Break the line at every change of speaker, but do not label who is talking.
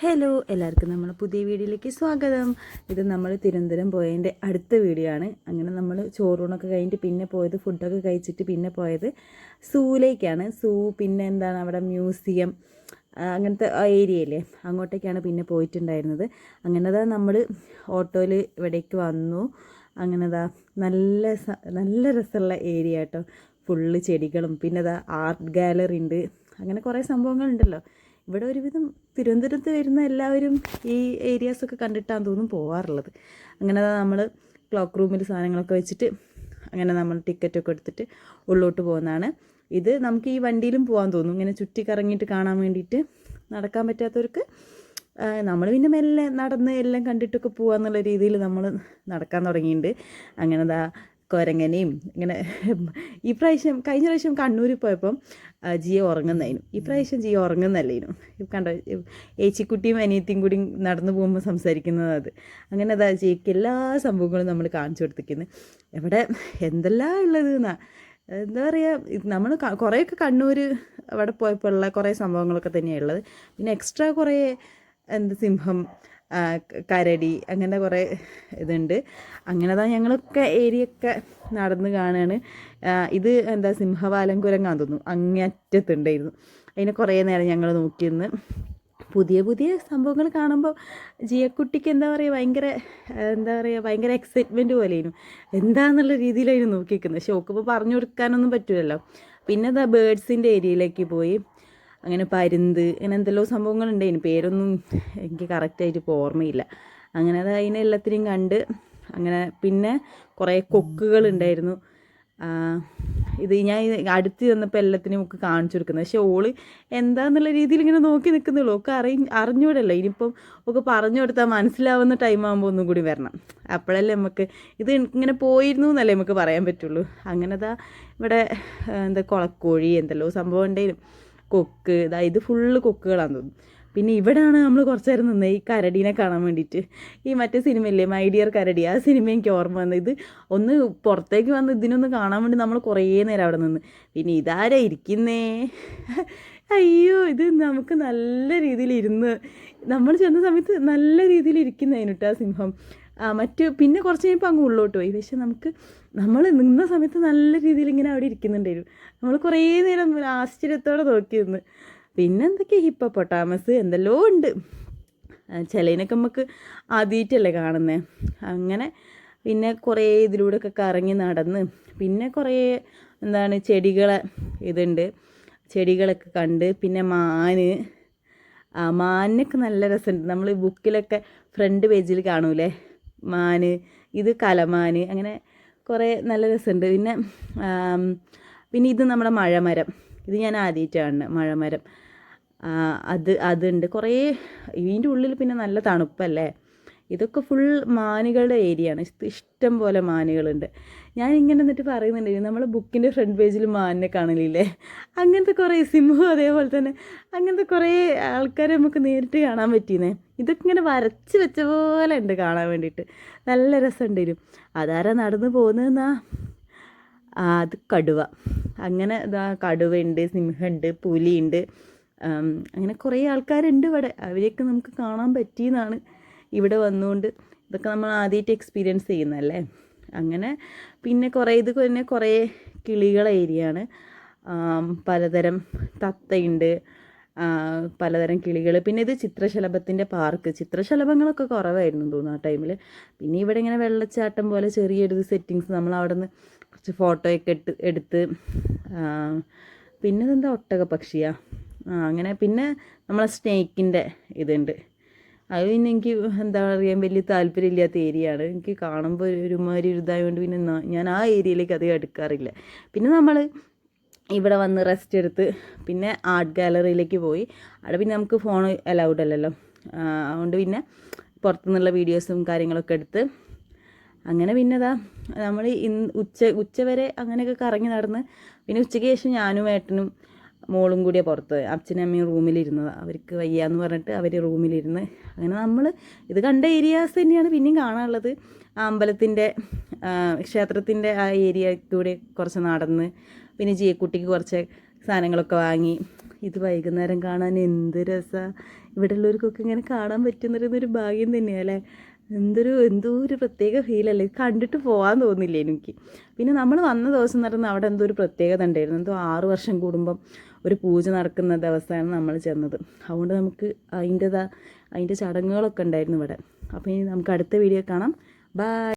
Hello എല്ലാവർക്കും നമ്മുടെ പുതിയ വീഡിയോയിലേക്ക് സ്വാഗതം. ഇത് നമ്മൾ തിരുവനന്തപുരം പോയതിൻ്റെ അടുത്ത വീഡിയോ ആണ്. അങ്ങനെ നമ്മൾ ചോറൂണൊക്കെ കഴിഞ്ഞിട്ട് പിന്നെ പോയത്, ഫുഡൊക്കെ കഴിച്ചിട്ട് പിന്നെ പോയത് സൂയിലേക്കാണ്. പിന്നെ എന്താണ് അവിടെ മ്യൂസിയം അങ്ങനത്തെ ഏരിയയില്ലേ, അങ്ങോട്ടേക്കാണ് പിന്നെ പോയിട്ടുണ്ടായിരുന്നത്. അങ്ങനെതാ നമ്മൾ ഓട്ടോയിൽ ഇവിടേക്ക് വന്നു. അങ്ങനെതാ നല്ല രസമുള്ള ഏരിയ കേട്ടോ. ഫുള്ള് ചെടികളും പിന്നെ ഇതാ ആർട്ട് ഗാലറി ഉണ്ട്. അങ്ങനെ കുറേ സംഭവങ്ങളുണ്ടല്ലോ. ഇവിടെ ഒരുവിധം തിരുവനന്തപുരത്ത് വരുന്ന എല്ലാവരും ഈ ഏരിയാസൊക്കെ കണ്ടിട്ടാന്ന് തോന്നും പോകാറുള്ളത്. അങ്ങനെ നമ്മൾ ക്ലോക്ക് റൂമിൽ സാധനങ്ങളൊക്കെ വെച്ചിട്ട് അങ്ങനെ നമ്മൾ ടിക്കറ്റൊക്കെ എടുത്തിട്ട് ഉള്ളോട്ട് പോകുന്നതാണ്. ഇത് നമുക്ക് ഈ വണ്ടിയിലും പോകാൻ തോന്നും, ഇങ്ങനെ ചുറ്റി കറങ്ങിയിട്ട് കാണാൻ വേണ്ടിയിട്ട്. നടക്കാൻ പറ്റാത്തവർക്ക് നമ്മൾ പിന്നെ മെല്ലെ നടന്ന് എല്ലാം കണ്ടിട്ടൊക്കെ പോകാമെന്നുള്ള രീതിയിൽ നമ്മൾ നടക്കാൻ തുടങ്ങിയിട്ടുണ്ട്. അങ്ങനെ കുരങ്ങനെയും ഇങ്ങനെ കഴിഞ്ഞ പ്രാവശ്യം കണ്ണൂരിൽ പോയപ്പം ജിയ ഉറങ്ങുന്നതിനും ഈ പ്രാവശ്യം ജിയ ഉറങ്ങുന്നല്ലേനും കണ്ടോ, ഏച്ചിക്കുട്ടിയും അനിയത്തിയും കൂടി നടന്നു പോകുമ്പോൾ സംസാരിക്കുന്നത്. അത് അങ്ങനെ ജിയക്ക് എല്ലാ സംഭവങ്ങളും നമ്മൾ കാണിച്ചു കൊടുത്തിരിക്കുന്നത്. എവിടെ എന്തെല്ലാം ഉള്ളത് എന്നാ, എന്താ പറയുക, നമ്മൾ കുറേയൊക്കെ കണ്ണൂർ അവിടെ പോയപ്പോൾ ഉള്ള കുറേ സംഭവങ്ങളൊക്കെ തന്നെയാണ് ഉള്ളത്. പിന്നെ എക്സ്ട്രാ കുറേ സിംഹം, കരടി, അങ്ങനെ കുറേ ഇതുണ്ട്. അങ്ങനെ ഞങ്ങളൊക്കെ ഏരിയയൊക്കെ നടന്ന് കാണുകയാണ്. ഇത് സിംഹവാലൻ കുരങ്ങാന്ന് തോന്നുന്നു, അങ്ങേയറ്റത്തുണ്ടായിരുന്നു. അതിനെ കുറേ നേരം ഞങ്ങൾ നോക്കിയിരുന്ന് പുതിയ സംഭവങ്ങൾ കാണുമ്പോൾ ജിയക്കുട്ടിക്ക് ഭയങ്കര എക്സൈറ്റ്മെൻറ്റ് പോലെയായിരുന്നു. എന്താന്നുള്ള രീതിയിലായിരുന്നു നോക്കിയിരിക്കുന്നത്. പക്ഷെ ഓക്കിപ്പോൾ പറഞ്ഞു കൊടുക്കാനൊന്നും പറ്റുമല്ലോ. പിന്നെ ബേഡ്സിൻ്റെ ഏരിയയിലേക്ക് പോയി. അങ്ങനെ പരുന്ത്, അങ്ങനെ എന്തെല്ലോ സംഭവങ്ങളുണ്ടായിരുന്നു. പേരൊന്നും എനിക്ക് കറക്റ്റായിട്ട് ഇപ്പോൾ ഓർമ്മയില്ല. അങ്ങനെ അതിനെ എല്ലാത്തിനെയും കണ്ട് അങ്ങനെ പിന്നെ കുറേ കൊക്കുകളുണ്ടായിരുന്നു. ഇത് ഞാൻ അടുത്ത് ചെന്നപ്പോൾ എല്ലാത്തിനും ഒക്കെ കാണിച്ചു കൊടുക്കുന്നത്. പക്ഷേ ഓള് എന്താന്നുള്ള രീതിയിൽ ഇങ്ങനെ നോക്കി നിൽക്കുന്നുള്ളൂ. ഒക്കെ അറിഞ്ഞൂടല്ലോ. ഇനിയിപ്പം ഒക്കെ പറഞ്ഞു കൊടുത്താൽ മനസ്സിലാവുന്ന ടൈം ആകുമ്പോൾ ഒന്നും കൂടി വരണം. അപ്പോഴല്ലേ നമുക്ക് ഇത് ഇങ്ങനെ പോയിരുന്നു എന്നല്ലേ നമുക്ക് പറയാൻ പറ്റുള്ളൂ. അങ്ങനെ ഇവിടെ കുളക്കോഴി എന്തെല്ലോ സംഭവം ഉണ്ടായിരുന്നു. കൊക്ക്, ഇത് ഫുള്ള് കൊക്കുകളാന്ന് തോന്നുന്നു. പിന്നെ ഇവിടെയാണ് നമ്മൾ കുറച്ച് നേരം നിന്നത് ഈ കരടീനെ കാണാൻ വേണ്ടിയിട്ട്. ഈ മറ്റേ സിനിമയില്ലേ മൈ ഡിയർ കരടി, ആ സിനിമ എനിക്ക് ഓർമ്മ വന്നത്. ഇത് ഒന്ന് പുറത്തേക്ക് വന്ന് ഇതിനൊന്ന് കാണാൻ വേണ്ടി നമ്മൾ കുറേ നേരം അവിടെ നിന്ന്. പിന്നെ ഇതാരാ ഇരിക്കുന്നേ, അയ്യോ, ഇത് നമുക്ക് നല്ല രീതിയിൽ ഇരുന്ന് നമ്മൾ ചെന്ന സമയത്ത് നല്ല രീതിയിൽ ഇരിക്കുന്നതിന് കേട്ടോ ആ സിംഹം. പിന്നെ കുറച്ച് കഴിഞ്ഞപ്പോൾ അങ്ങ് ഉള്ളോട്ട് പോയി. പക്ഷെ നമ്മൾ നിന്ന സമയത്ത് നല്ല രീതിയിൽ ഇങ്ങനെ അവിടെ ഇരിക്കുന്നുണ്ടായിരുന്നു. നമ്മൾ കുറേ നേരം ആശ്ചര്യത്തോടെ നോക്കിയിരുന്നു. പിന്നെ എന്തൊക്കെയാണ് ഹിപ്പോപ്പൊട്ടാമസ് എന്തെല്ലോ ഉണ്ട്. ചിലതിനൊക്കെ നമുക്ക് ആദ്യമായിട്ടല്ലേ കാണുന്നത്. അങ്ങനെ പിന്നെ കുറേ ഇതിലൂടെയൊക്കെ കറങ്ങി നടന്ന് പിന്നെ കുറേ ചെടികളൊക്കെ കണ്ട്. പിന്നെ മാനിനൊക്കെ നല്ല രസമുണ്ട്. നമ്മൾ ബുക്കിലൊക്കെ ഫ്രണ്ട് പേജിൽ കാണൂലേ മാന്, ഇത് കലമാന്, അങ്ങനെ കുറേ നല്ല രസമുണ്ട്. പിന്നെ ഇത് നമ്മുടെ മഴമരം, ഇത് ഞാൻ ആദ്യമായിട്ടാണ് മഴമരം. അതുണ്ട് കുറേ. ഇതിൻ്റെ ഉള്ളിൽ പിന്നെ നല്ല തണുപ്പല്ലേ. ഇതൊക്കെ ഫുൾ മാനുകളുടെ ഏരിയ ആണ്. ഇഷ്ടം പോലെ മാനുകളുണ്ട്. ഞാനിങ്ങനെ എന്നിട്ട് പറയുന്നുണ്ടായിരുന്നു, നമ്മൾ ബുക്കിൻ്റെ ഫ്രണ്ട് പേജിൽ മാനിനെ കാണലില്ലേ, അങ്ങനത്തെ കുറേ സിംഹവും അതേപോലെ തന്നെ അങ്ങനത്തെ കുറേ ആൾക്കാരെ നമുക്ക് നേരിട്ട് കാണാൻ പറ്റിയെന്നേ. ഇതൊക്കെ ഇങ്ങനെ വരച്ച് വെച്ച പോലെ ഉണ്ട് കാണാൻ വേണ്ടിയിട്ട്. നല്ല രസമുണ്ടായിരുന്നു. അതാരാ നടന്നു പോകുന്നതെന്നാ, അത് കടുവ. അങ്ങനെ കടുവയുണ്ട്, സിംഹമുണ്ട്, പുലിയുണ്ട്, അങ്ങനെ കുറേ ആൾക്കാരുണ്ട് ഇവിടെ. അവരെയൊക്കെ നമുക്ക് കാണാൻ പറ്റിയെന്നാണ് ഇവിടെ വന്നുകൊണ്ട്. ഇതൊക്കെ നമ്മൾ ആദ്യമായിട്ട് എക്സ്പീരിയൻസ് ചെയ്യുന്നതല്ലേ. അങ്ങനെ പിന്നെ കുറേ കിളികളെ ഏരിയയാണ്. പലതരം തത്തയുണ്ട്, പലതരം കിളികൾ. പിന്നെ ഇത് ചിത്രശലഭത്തിൻ്റെ പാർക്ക്. ചിത്രശലഭങ്ങളൊക്കെ കുറവായിരുന്നു തോന്നുന്നു ആ ടൈമിൽ. പിന്നെ ഇവിടെ ഇങ്ങനെ വെള്ളച്ചാട്ടം പോലെ ചെറിയൊരു സെറ്റിങ്സ്, നമ്മൾ അവിടെ നിന്ന് കുറച്ച് ഫോട്ടോയൊക്കെ എടുത്ത്. പിന്നെ ഇതെന്താ ഒട്ടക പക്ഷിയാ, അങ്ങനെ. പിന്നെ നമ്മളെ സ്നേക്കിൻ്റെ ഇതുണ്ട്. അത് പിന്നെ എനിക്ക് വലിയ താല്പര്യമില്ലാത്ത ഏരിയ ആണ്. എനിക്ക് കാണുമ്പോൾ ഒരുമാതിരി ഇതായതുകൊണ്ട് പിന്നെ ഞാൻ ആ ഏരിയയിലേക്ക് അധികം എടുക്കാറില്ല. പിന്നെ നമ്മൾ ഇവിടെ വന്ന് റെസ്റ്റ് എടുത്ത് പിന്നെ ആർട്ട് ഗാലറിയിലേക്ക് പോയി. അവിടെ പിന്നെ നമുക്ക് ഫോൺ അലൗഡ് അല്ലല്ലോ, അതുകൊണ്ട് പിന്നെ പുറത്തുനിന്നുള്ള വീഡിയോസും കാര്യങ്ങളൊക്കെ എടുത്ത് അങ്ങനെ. പിന്നെ നമ്മൾ ഉച്ചവരെ അങ്ങനെയൊക്കെ കറങ്ങി നടന്ന്. പിന്നെ ഉച്ചയ്ക്ക് ശേഷം ഞാനും ഏട്ടനും മോളും കൂടിയാണ് പുറത്ത്. അച്ഛനും അമ്മയും റൂമിലിരുന്നത്, അവർക്ക് വയ്യാന്ന് പറഞ്ഞിട്ട് അവർ റൂമിലിരുന്ന്. അങ്ങനെ നമ്മൾ ഇത് കണ്ട ഏരിയാസ് തന്നെയാണ് പിന്നെയും കാണാനുള്ളത്. അമ്പലത്തിൻ്റെ ക്ഷേത്രത്തിൻ്റെ ആ ഏരിയയിലൂടെ കുറച്ച് നടന്ന് പിന്നെ ജിയക്കുട്ടിക്ക് കുറച്ച് സാധനങ്ങളൊക്കെ വാങ്ങി. ഇത് വൈകുന്നേരം കാണാൻ എന്ത് രസമാണ്. ഇവിടെ ഉള്ളവർക്കൊക്കെ ഇങ്ങനെ കാണാൻ പറ്റുന്നൊരു ഭാഗ്യം തന്നെയാണ് അല്ലേ. എന്തോ ഒരു പ്രത്യേക ഫീലല്ലേ, കണ്ടിട്ട് പോകാൻ തോന്നില്ല എനിക്ക്. പിന്നെ നമ്മൾ വന്ന ദിവസം നടന്ന് അവിടെ എന്തോ ഒരു പ്രത്യേകത ഉണ്ടായിരുന്നു. എന്തോ 6 വർഷം കൂടുമ്പം ഒരു പൂജ നടക്കുന്ന ദിവസമാണ് നമ്മൾ ചെന്നത്. അതുകൊണ്ട് നമുക്ക് അതിൻ്റെ ചടങ്ങുകളൊക്കെ ഉണ്ടായിരുന്നു ഇവിടെ. അപ്പോൾ ഇനി നമുക്ക് അടുത്ത വീഡിയോ കാണാം. ബൈ.